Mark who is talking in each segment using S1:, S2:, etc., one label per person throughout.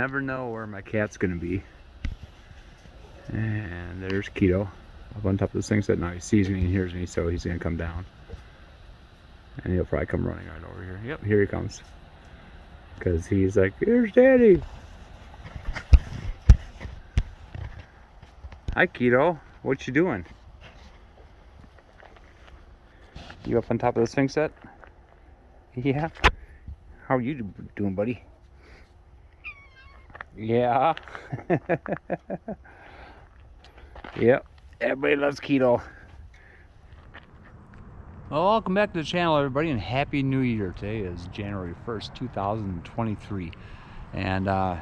S1: never know where my cat's gonna be. And there's Keto up on top of this thing set. Now he sees me and hears me, so he's gonna come down. And he'll probably come running right over here. Yep, here he comes. Because he's like, here's Daddy. Hi, Keto. What you doing? You up on top of the swing set? Yeah. How are you doing, buddy? Yeah. Yep. Everybody loves Keto. Well, welcome back to the channel, everybody, and Happy New Year. Today is January 1st, 2023. And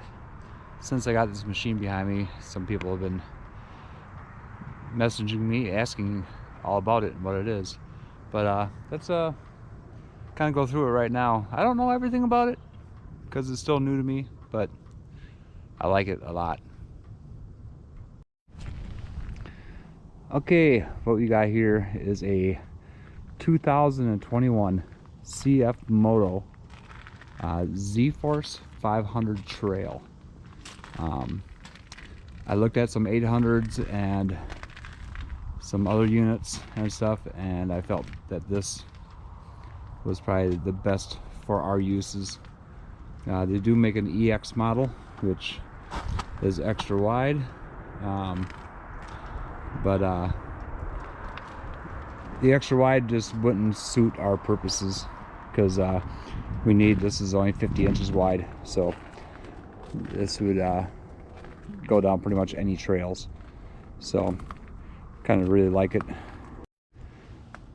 S1: since I got this machine behind me, some people have been messaging me, asking all about it and what it is. But let's kind of go through it right now. I don't know everything about it because it's still new to me, but I like it a lot. Okay, what we got here is a 2021 CF Moto Z-Force 500 Trail. I looked at some 800s and some other units and stuff, and I felt that this was probably the best for our uses. They do make an EX model, which is extra wide, but the extra wide just wouldn't suit our purposes because this is only 50 inches wide, so this would go down pretty much any trails. So kind of really like it.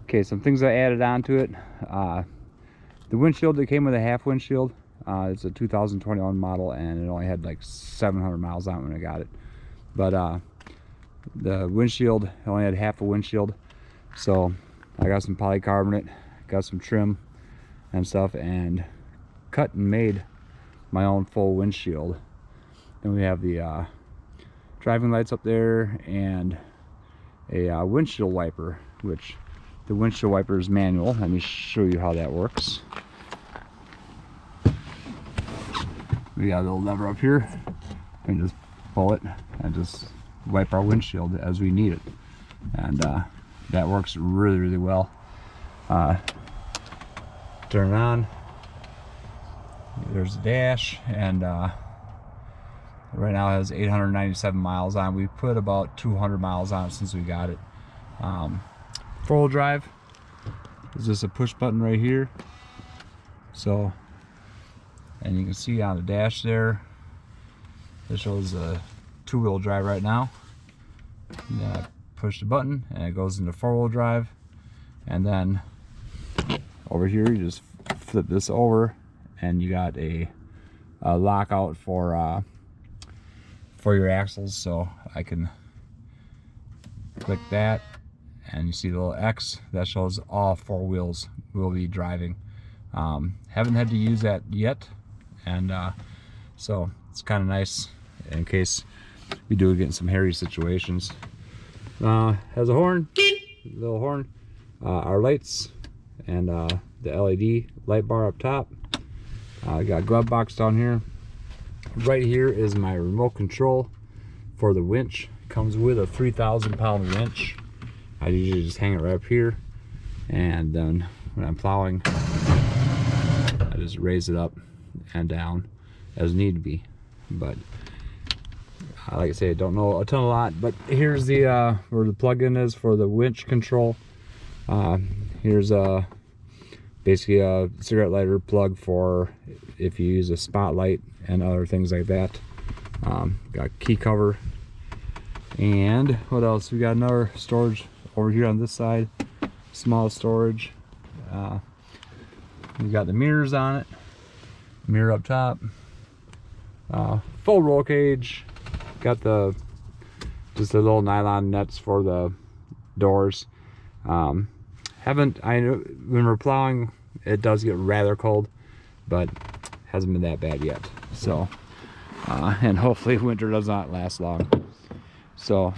S1: Okay, some things I added onto it. The windshield that came with a half windshield. It's a 2021 model, and it only had like 700 miles on it when I got it. But the windshield only had half a windshield, so I got some polycarbonate, got some trim and stuff, and cut and made my own full windshield. Then we have the driving lights up there and a windshield wiper, which the windshield wiper is manual. Let me show you how that works. We got a little lever up here and just pull it and just wipe our windshield as we need it, and that works really well. Turn it on. There's the dash, and right now it has 897 miles on. We put about 200 miles on it since we got it. Four-wheel drive is just a push button right here. So, and you can see on the dash there, it shows a two-wheel drive right now. And then I push the button and it goes into four-wheel drive. And then over here you just flip this over and you got a lockout for your axles. So I can click that and you see the little X that shows all four wheels will be driving. Haven't had to use that yet, and so it's kind of nice in case we do get in some hairy situations. Has a horn, little horn, our lights, and the LED light bar up top. I got a glove box down here. Right here is my remote control for the winch. Comes with a 3,000 pound winch. I usually just hang it right up here, and then when I'm plowing, I just raise it up and down as need to be. But like I say, I don't know a lot, but here's the where the plug-in is for the winch control. Here's basically a cigarette lighter plug for if you use a spotlight and other things like that. Got key cover, and what else? We got another storage over here on this side, small storage. We got the mirrors on it, mirror up top, full roll cage. Got just the little nylon nuts for the doors. I know when we're plowing it does get rather cold, but hasn't been that bad yet. So and hopefully winter does not last long. So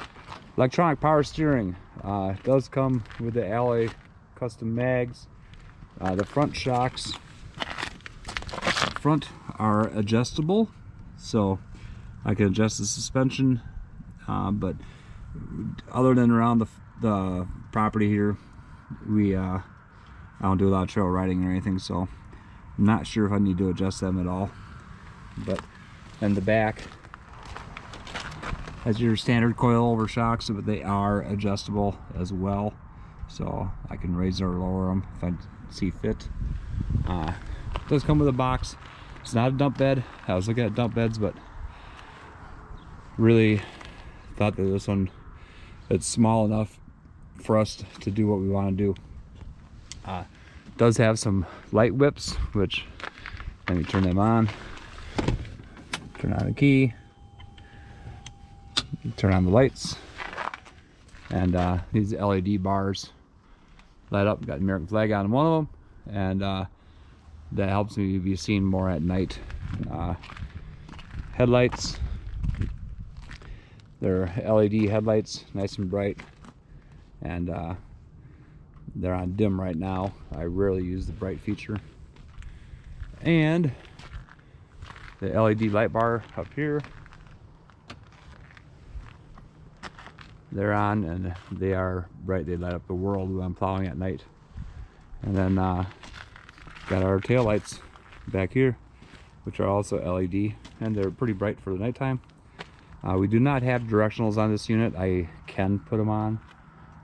S1: electronic power steering does come with the alloy custom mags. The front shocks front are adjustable, so I can adjust the suspension, but other than around the property here, I don't do a lot of trail riding or anything, so I'm not sure if I need to adjust them at all. But in the back has your standard coilover shocks, but they are adjustable as well, so I can raise or lower them if I see fit. It does come with a box. It's not a dump bed. I was looking at dump beds, but really thought that this one, it's small enough for us to do what we want to do. Does have some light whips, which, let me turn them on. Turn on the key, turn on the lights, and these LED bars light up. Got the American flag on one of them, and that helps me be seen more at night. Headlights, they're LED headlights, nice and bright, and they're on dim right now. I rarely use the bright feature. And the LED light bar up here, they're on, and they are bright. They light up the world when I'm plowing at night. And then got our tail lights back here, which are also LED, and they're pretty bright for the nighttime. We do not have directionals on this unit. I can put them on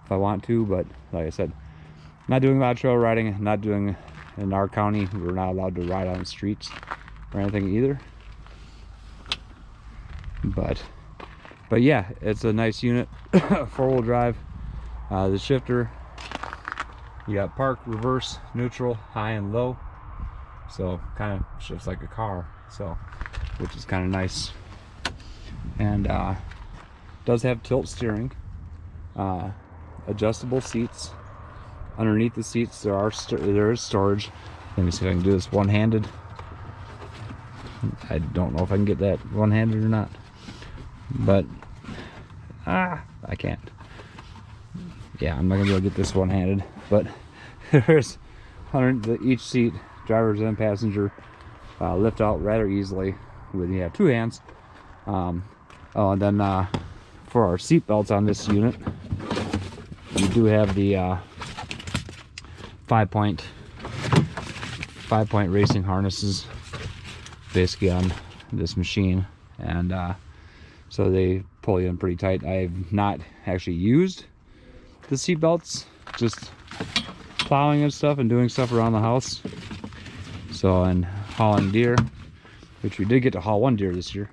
S1: if I want to, but like I said, not doing a lot of trail riding, not doing, in our county, we're not allowed to ride on the streets or anything either. But yeah, it's a nice unit. 4-wheel drive. The shifter, you got park, reverse, neutral, high and low, so kind of shifts like a car, so, which is kind of nice. And does have tilt steering, adjustable seats. Underneath the seats there is storage. Let me see if I can do this one-handed. I don't know if I can get that one-handed or not, but I can't. Yeah, I'm not gonna be able to get this one-handed, but there's each seat, driver's and passenger, lift out rather easily when you have 2 hands. Oh, and then for our seat belts on this unit, you do have the 5-point racing harnesses basically on this machine, and so they pull you in pretty tight. I've not actually used the seat belts, just plowing and stuff and doing stuff around the house. So, and hauling deer, which we did get to haul 1 deer this year.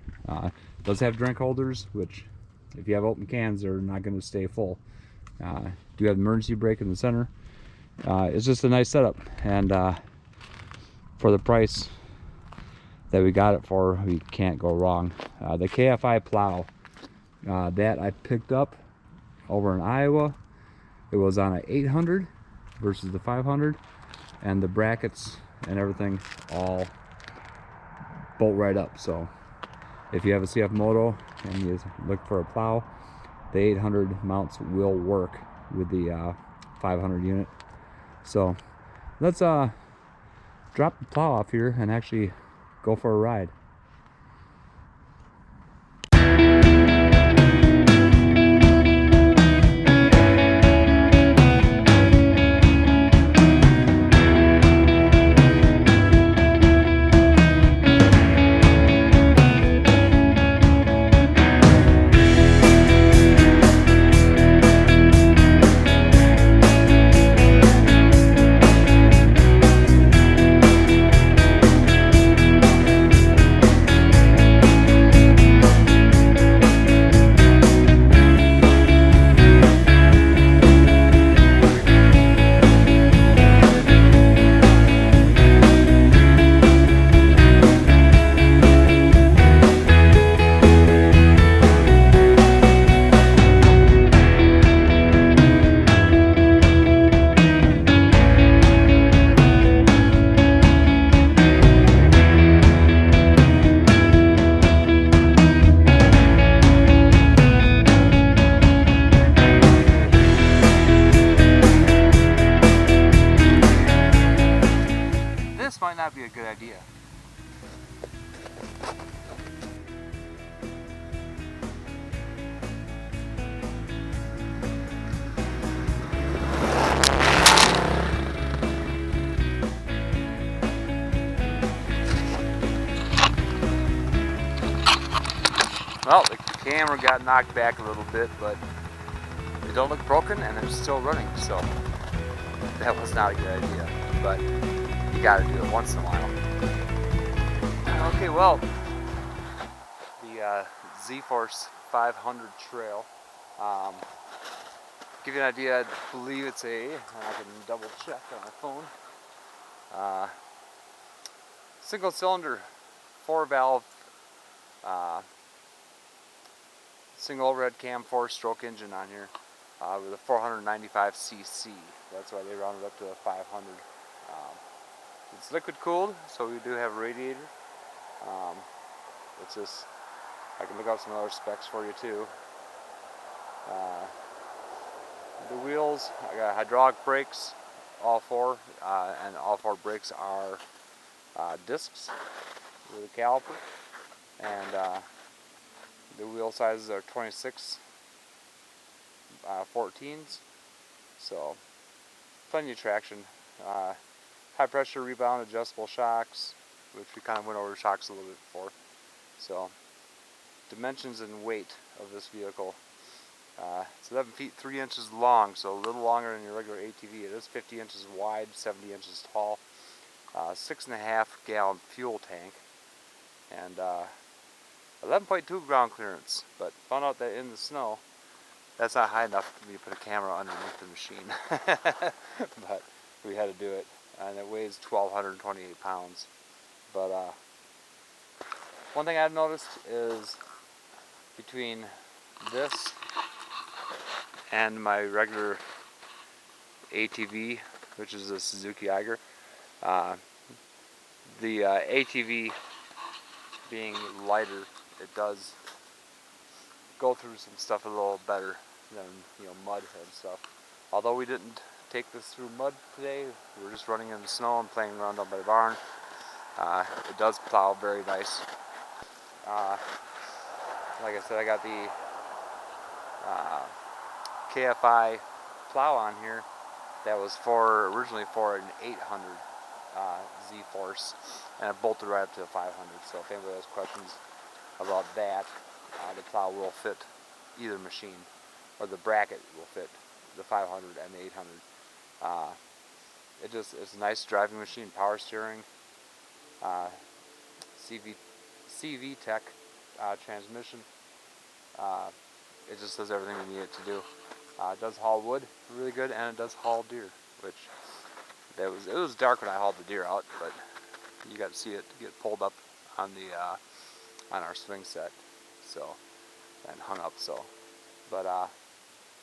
S1: Does have drink holders, which if you have open cans, they're not going to stay full. Do have emergency brake in the center. It's just a nice setup, and for the price that we got it for, we can't go wrong. The KFI plow that I picked up over in Iowa, it was on an 800 versus the 500, and the brackets and everything all bolt right up. So if you have a CF Moto and you look for a plow, the 800 mounts will work with the 500 unit. So let's drop the plow off here and actually go for a ride. Well, the camera got knocked back a little bit, but it don't look broken and it's still running, so that was not a good idea. But you gotta do it once in a while. Okay, well, the Z-Force 500 trail. Give you an idea, I believe it's I can double check on my phone. Single cylinder, 4-valve, single overhead cam, 4-stroke engine on here with a 495 cc. That's why they rounded up to a 500. It's liquid cooled, so we do have a radiator. It's just, I can look up some other specs for you too. The wheels, I got hydraulic brakes, all 4, and all 4 brakes are discs with a caliper, and the wheel sizes are 26 14s, so plenty of traction. High pressure rebound adjustable shocks, which we kind of went over shocks a little bit before. So dimensions and weight of this vehicle. It's 11 feet 3 inches long, so a little longer than your regular ATV. It is 50 inches wide, 70 inches tall. 6.5 gallon fuel tank, and 11.2 ground clearance. But found out that in the snow, that's not high enough for me to put a camera underneath the machine. But we had to do it, and it weighs 1,228 pounds. But one thing I've noticed is between this and my regular ATV, which is a Suzuki Eiger, the ATV being lighter, it does go through some stuff a little better than, you know, mud and stuff. Although we didn't take this through mud today, we were just running in the snow and playing around up by the barn. It does plow very nice. Like I said, I got the KFI plow on here that was originally for an 800 Z-Force, and it bolted right up to the 500. So if anybody has questions about that, the plow will fit either machine, or the bracket will fit the 500 and the 800. It's a nice driving machine, power steering, CV Tech transmission. It just does everything we need it to do. It does haul wood really good, and it does haul deer, which it was dark when I hauled the deer out, but you got to see it get pulled up on the on our swing set, so, and hung up. So, but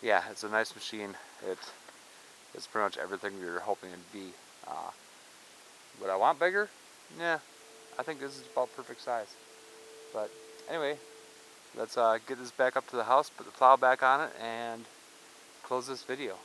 S1: yeah, it's a nice machine. It's pretty much everything we were hoping it'd be. Would I want bigger? Yeah, I think this is about perfect size. But anyway, let's get this back up to the house, put the plow back on it, and close this video.